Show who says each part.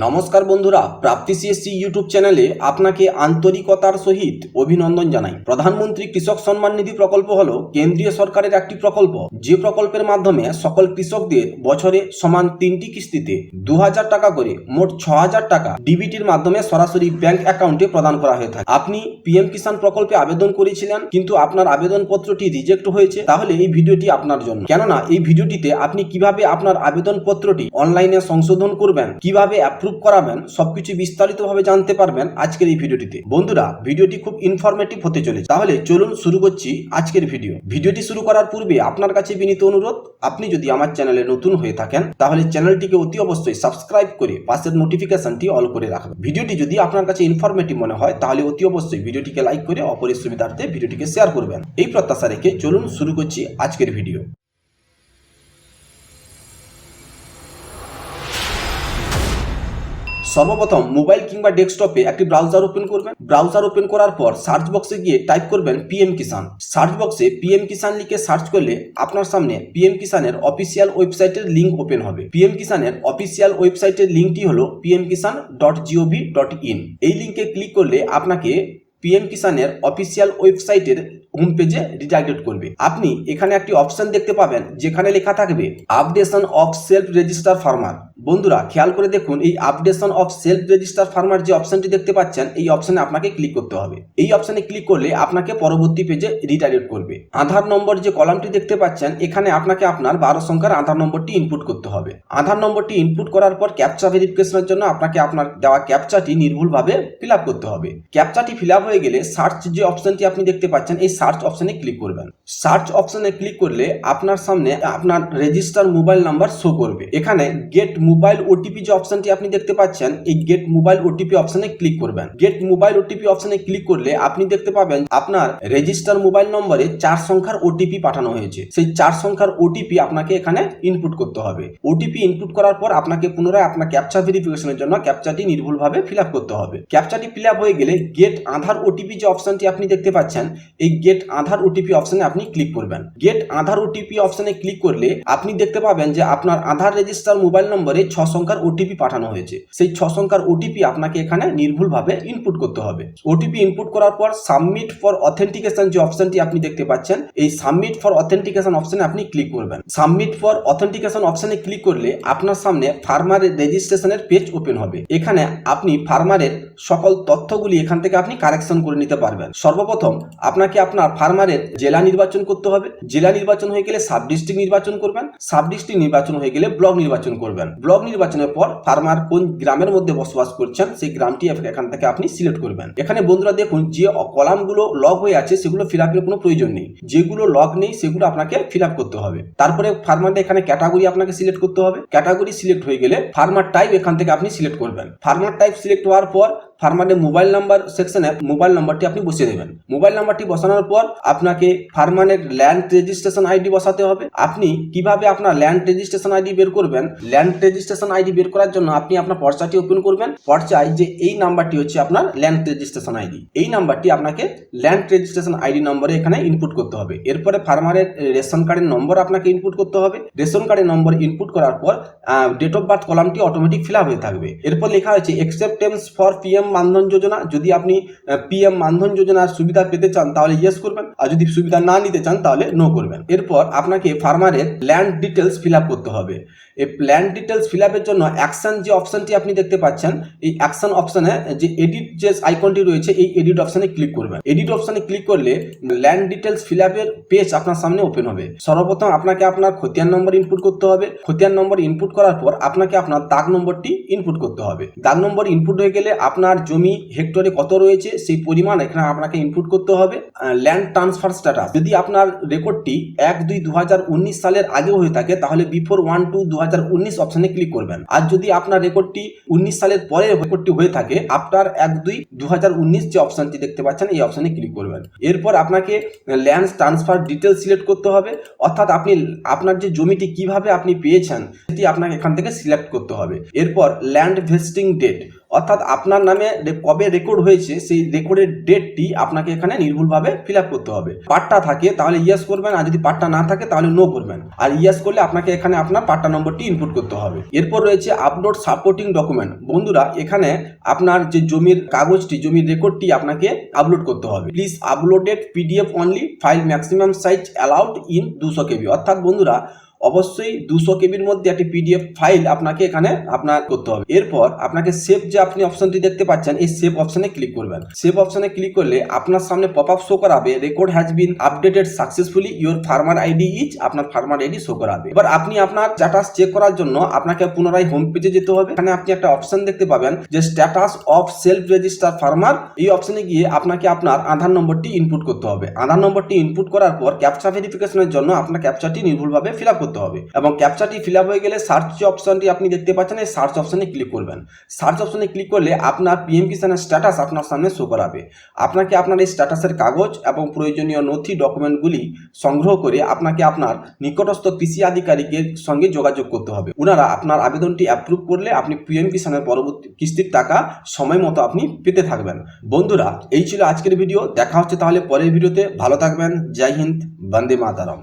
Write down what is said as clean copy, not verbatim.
Speaker 1: নমস্কার বন্ধুরা, প্রাপ্তি CSC YouTube চ্যানেলে আপনাকে আন্তরিকতার সহিত অভিনন্দন জানাই। প্রধানমন্ত্রী কৃষক সম্মান নিধি প্রকল্প হলো কেন্দ্রীয় সরকারের একটি প্রকল্প, যে প্রকল্পের মাধ্যমে সকল কৃষকদের বছরে সমান 3টি কিস্তিতে 2000 টাকা করে মোট 6000 টাকা ডিবিটির মাধ্যমে সরাসরি ব্যাংক অ্যাকাউন্টে প্রদান করা হয়ে থাকে। আপনি পিএম কিষাণ প্রকল্পে আবেদন করেছিলেন, কিন্তু আপনার আবেদনপত্রটি রিজেক্ট হয়েছে, তাহলে এই ভিডিওটি আপনার জন্য। কেননা এই ভিডিওটিতে আপনি কিভাবে আপনার আবেদনপত্রটি অনলাইনে সংশোধন করবেন, কিভাবে অ্যাপ্রুভ করাবেন, সবকিছু বিস্তারিতভাবে জানতে পারবেন আজকের এই ভিডিওটিতে। বন্ধুরা, ভিডিওটি খুব ইনফরমেটিভ হতে চলেছে, তাহলে চলুন শুরু করছি আজকের ভিডিওটি শুরু করার পূর্বে আপনার কাছে বিনীত অনুরোধ, আপনি যদি আমার চ্যানেলে নতুন হয়ে থাকেন তাহলে চ্যানেলটিকে অতি অবশ্যই সাবস্ক্রাইব করে পাশের নোটিফিকেশনটি অল করে রাখবেন। ভিডিওটি যদি আপনার কাছে ইনফরমেটিভ মনে হয় তাহলে অতি অবশ্যই ভিডিওটিকে লাইক করে অপরের সুবিধার্থে ভিডিওটিকে শেয়ার করবেন। এই প্রত্যাশা রেখে চলুন শুরু করছি আজকের ভিডিও। সর্বপ্রথম মোবাইল কিংবা ডেস্কটপে একটি ব্রাউজার ওপেন করবেন। ব্রাউজার ওপেন করার পর সার্চ বক্সে গিয়ে টাইপ করবেন পিএম কিষাণ। সার্চ বক্সে পিএম কিষাণ লিখে সার্চ করলে আপনার সামনে পিএম কিষাণের অফিসিয়াল ওয়েবসাইটের লিঙ্ক ওপেন হবে। পিএম কিষাণের অফিসিয়াল ওয়েবসাইটের লিঙ্কটি হলো pmkisan.gov.in। এই লিঙ্কে ক্লিক করলে আপনাকে পিএম কিষাণের অফিসিয়াল ওয়েবসাইটের হোম পেজে রিডাইরেক্ট করবে। আপনি এখানে একটি অপশন দেখতে পাবেন যেখানে লেখা থাকবে updation of self register farmer. বন্ধুরা, খেয়াল করে দেখুন, এই updation of self register farmer যে অপশনটি দেখতে পাচ্ছেন, এই অপশনে আপনাকে ক্লিক করতে হবে। এই অপশনে ক্লিক করলে আপনাকে পরবর্তী পেজে রিডাইরেক্ট করবে। আধার নম্বর যে কলামটি দেখতে পাচ্ছেন, এখানে আপনাকে আপনার 12 সংখ্যার আধার নম্বরটি ইনপুট করতে হবে। আধার নম্বরটি ইনপুট করার পর ক্যাপচা ভেরিফিকেশনের জন্য আপনাকে আপনার দেওয়া ক্যাপচাটি নির্ভুলভাবে ফিল আপ করতে হবে। ক্যাপচাটি ফিল আপ হয়ে গেলে সার্চ যে অপশনটি আপনি দেখতে পাচ্ছেন, এই সার্চ অপশনে ক্লিক করবেন। সার্চ অপশনে ক্লিক করলে আপনার সামনে আপনার রেজিস্টার মোবাইল নাম্বার শো করবে। এখানে গেট মোবাইল ওটিপি যে অপশনটি আপনি দেখতে পাচ্ছেন, এই গেট মোবাইল ওটিপি অপশনে ক্লিক করবেন। গেট মোবাইল ওটিপি অপশনে ক্লিক করলে আপনি দেখতে পাবেন আপনার রেজিস্টার মোবাইল নম্বরে 4 সংখ্যার ওটিপি পাঠানো হয়েছে। সেই 4 সংখ্যার ওটিপি আপনাকে এখানে ইনপুট করতে হবে। ওটিপি ইনপুট করার পর আপনাকে পুনরায় আপনার ক্যাপচা ভেরিফিকেশনের জন্য ক্যাপচাটি নির্ভুলভাবে ফিল আপ করতে হবে। ক্যাপচাটি ফিল আপ হয়ে গেলে গেট আধার ওটিপি যে অপশনটি আপনি দেখতে পাচ্ছেন, এই গেট আধার ওটিপি অপশনে আপনি ক্লিক করবেন। গেট আধার ওটিপি অপশনে ক্লিক করলে আপনি দেখতে পাবেন যে আপনার আধার রেজিস্টার মোবাইল নম্বরে 6 সংখ্যার ওটিপি পাঠানো হয়েছে। সেই 6 সংখ্যার ওটিপি আপনাকে এখানে নির্ভুলভাবে ইনপুট করতে হবে। ওটিপি ইনপুট করার পর সাবমিট ফর অথেন্টিকেশন যে অপশনটি আপনি দেখতে পাচ্ছেন, এই সাবমিট ফর অথেন্টিকেশন অপশনে আপনি ক্লিক করবেন। সাবমিট ফর অথেন্টিকেশন অপশনে ক্লিক করলে আপনার সামনে ফার্মারের রেজিস্ট্রেশনের পেজ ওপেন হবে। এখানে আপনি ফার্মারের সকল তথ্যগুলি এখান থেকে আপনি কারেকশন করে নিতে পারবেন। সর্বপ্রথম আপনাকে আপনার ফার্মারের জেলা নির্বাচন করতে হবে। জেলা নির্বাচন হয়ে গেলে সাব ডিস্ট্রিক্ট নির্বাচন করবেন। সাব ডিস্ট্রিক্ট নির্বাচন হয়ে গেলে ব্লক নির্বাচন করবেন। ব্লক নির্বাচনের পর ফার্মার কোন গ্রামের মধ্যে বসবাস করছেন সেই গ্রামটি এখান থেকে আপনি সিলেক্ট করবেন। এখানে বন্ধুরা দেখুন, যে কলামগুলো লগ হয়ে আছে সেগুলো ফিল আপের কোনো প্রয়োজন নেই, যেগুলো লগ নেই সেগুলো আপনাকে ফিল আপ করতে হবে। তারপরে ফার্মারদের এখানে ক্যাটাগরি আপনাকে সিলেক্ট করতে হবে। ক্যাটাগরি সিলেক্ট হয়ে গেলে ফার্মার টাইপ এখান থেকে আপনি সিলেক্ট করবেন। ফার্মার টাইপ সিলেক্ট হওয়ার পর ফার্মারের মোবাইল নাম্বার সেকশনে মোবাইল নাম্বারটি আপনি বসিয়ে দেবেন। মোবাইল নাম্বারটি বসানোর পর আপনাকে ফার্মারের ল্যান্ড রেজিস্ট্রেশন আইডি বসাতে হবে। আপনি কিভাবে আপনার ল্যান্ড রেজিস্ট্রেশন আইডি বের করবেন? ল্যান্ড রেজিস্ট্রেশন আইডি বের করার জন্য আপনি আপনার পর্চাটি ওপেন করবেন। পর্চায় যে এই নাম্বারটি হচ্ছে আপনার ল্যান্ড রেজিস্ট্রেশন আইডি, এই নাম্বারটি আপনাকে ল্যান্ড রেজিস্ট্রেশন আইডি নম্বরে এখানে ইনপুট করতে হবে। এরপরে ফার্মারের রেশন কার্ডের নম্বর আপনাকে ইনপুট করতে হবে। রেশন কার্ডের নম্বর ইনপুট করার পর ডেট অফ বার্থ কলামটি অটোমেটিক ফিল আপ হয়ে থাকবে। এরপর লেখা হয়েছে অ্যাকসেপ্টেন্স ফর পিএম মানধন যোজনা। যদি আপনি পিএম মানধন যোজনার সুবিধা পেতে চান তাহলে ইয়েস করবেন, আর যদি সুবিধা না নিতে চান তাহলে নো করবেন। এরপর আপনাকে ফার্মারের ল্যান্ড ডিটেলস ফিল আপ করতে হবে। এই ল্যান্ড ডিটেলস ফিল আপের জন্য অ্যাকশন যে অপশনটি আপনি দেখতে পাচ্ছেন, এই অ্যাকশন অপশনে যে এডিট যে আইকনটি রয়েছে, এই এডিট অপশনে ক্লিক করবেন। এডিট অপশনে ক্লিক করলে ল্যান্ড ডিটেলস ফিল আপের পেজ আপনার সামনে ওপেন হবে। সর্বপ্রথম আপনাকে আপনার খতিয়ান নম্বর ইনপুট করতে হবে। খতিয়ান নম্বর ইনপুট করার পর আপনাকে আপনার দাগ নম্বরটি ইনপুট করতে হবে। দাগ নম্বর ইনপুট হয়ে গেলে আপনার জমি হেক্টরে কত রয়েছে সেই পরিমাণ এখানে আপনাকে ইনপুট করতে হবে। ল্যান্ড ট্রান্সফার স্ট্যাটাস, যদি আপনার রেকর্ডটি 1-2-2019 সালের আগেও হয়ে থাকে তাহলে বিফোর 1-2-2019 অপশনে ক্লিক করবেন। আর যদি আপনার রেকর্ডটি 19 সালের পরে রেকর্ডটি হয়ে থাকে আফটার 1-2-2019 যে অপশনটি দেখতে পাচ্ছেন এই অপশনে ক্লিক করবেন। এরপর আপনাকে ল্যান্ড ট্রান্সফার ডিটেল সিলেক্ট করতে হবে, অর্থাৎ আপনি আপনার যে জমিটি কিভাবে আপনি পেয়েছেন সেটি আপনাকে এখান থেকে সিলেক্ট করতে হবে। এরপর ল্যান্ড ভেস্টিং ডেট, অর্থাৎ আপনার নামে কবে রেকর্ড হয়েছে সেই রেকর্ডের ডেটটি আপনাকে এখানে নির্ভুলভাবে ফিল আপ করতে হবে। পাট্টা থাকে তাহলে ইয়েস করবেন, আর যদি পাট্টা না থাকে তাহলে নো করবেন। আর ইয়েস করলে আপনাকে এখানে আপনার পাট্টা নম্বরটি ইনপুট করতে হবে। এরপর রয়েছে আপলোড সাপোর্টিং ডকুমেন্ট। বন্ধুরা এখানে আপনার যে জমির কাগজটি, জমির রেকর্ডটি আপনাকে আপলোড করতে হবে। Please uploaded PDF only, file maximum size allowed in 200 কেবি। অর্থাৎ বন্ধুরা অবশ্যই 200 কেবির মধ্যে একটি পিডিএফ ফাইল আপনাকে এখানে আপনার করতে হবে। এরপর আপনাকে সেভ যে আপনি অপশনটি দেখতে পাচ্ছেন, এই সেভ অপশনে ক্লিক করবেন। সেভ অপশনে ক্লিক করলে আপনার সামনে পপ আপ শো করাবে record has been updated successfully, your farmer ID is, আপনার ফার্মার আইডি শো করাবে। এবার আপনি আপনার স্ট্যাটাস চেক করার জন্য আপনাকে পুনরায় হোম পেজে যেতে হবে। এখানে আপনি একটা অপশন দেখতে পাবেন যে status of self register farmer. এই অপশনে গিয়ে আপনাকে আপনার আধার নম্বরটি ইনপুট করতে হবে। আধার নম্বরটি ইনপুট করার পর ক্যাপচা ভেরিফিকেশনের জন্য আপনার ক্যাপচাটি নির্ভুলভাবে ফিল আপ করতে হবে এবং ক্যাপচাটি ফিল আপ হয়ে গেলে সার্চ যে অপশনটি আপনি দেখতে পাচ্ছেন, এই সার্চ অপশনে ক্লিক করবেন। সার্চ অপশনে ক্লিক করলে আপনার পিএম কিষানের স্ট্যাটাস আপনার সামনে শো করাবে। আপনাকে আপনার এই স্ট্যাটাসের কাগজ এবং প্রয়োজনীয় নথি ডকুমেন্টগুলি সংগ্রহ করে আপনাকে আপনার নিকটস্থ কৃষি আধিকারিকের সঙ্গে যোগাযোগ করতে হবে। ওনারা আপনার আবেদনটি অ্যাপ্রুভ করলে আপনি পিএম কিষানের পরবর্তী কিস্তির টাকা সময় মতো আপনি পেতে থাকবেন। বন্ধুরা এই ছিল আজকের ভিডিও। দেখা হচ্ছে তাহলে পরের ভিডিওতে। ভালো থাকবেন। জয় হিন্দ, বন্দে মাতারম।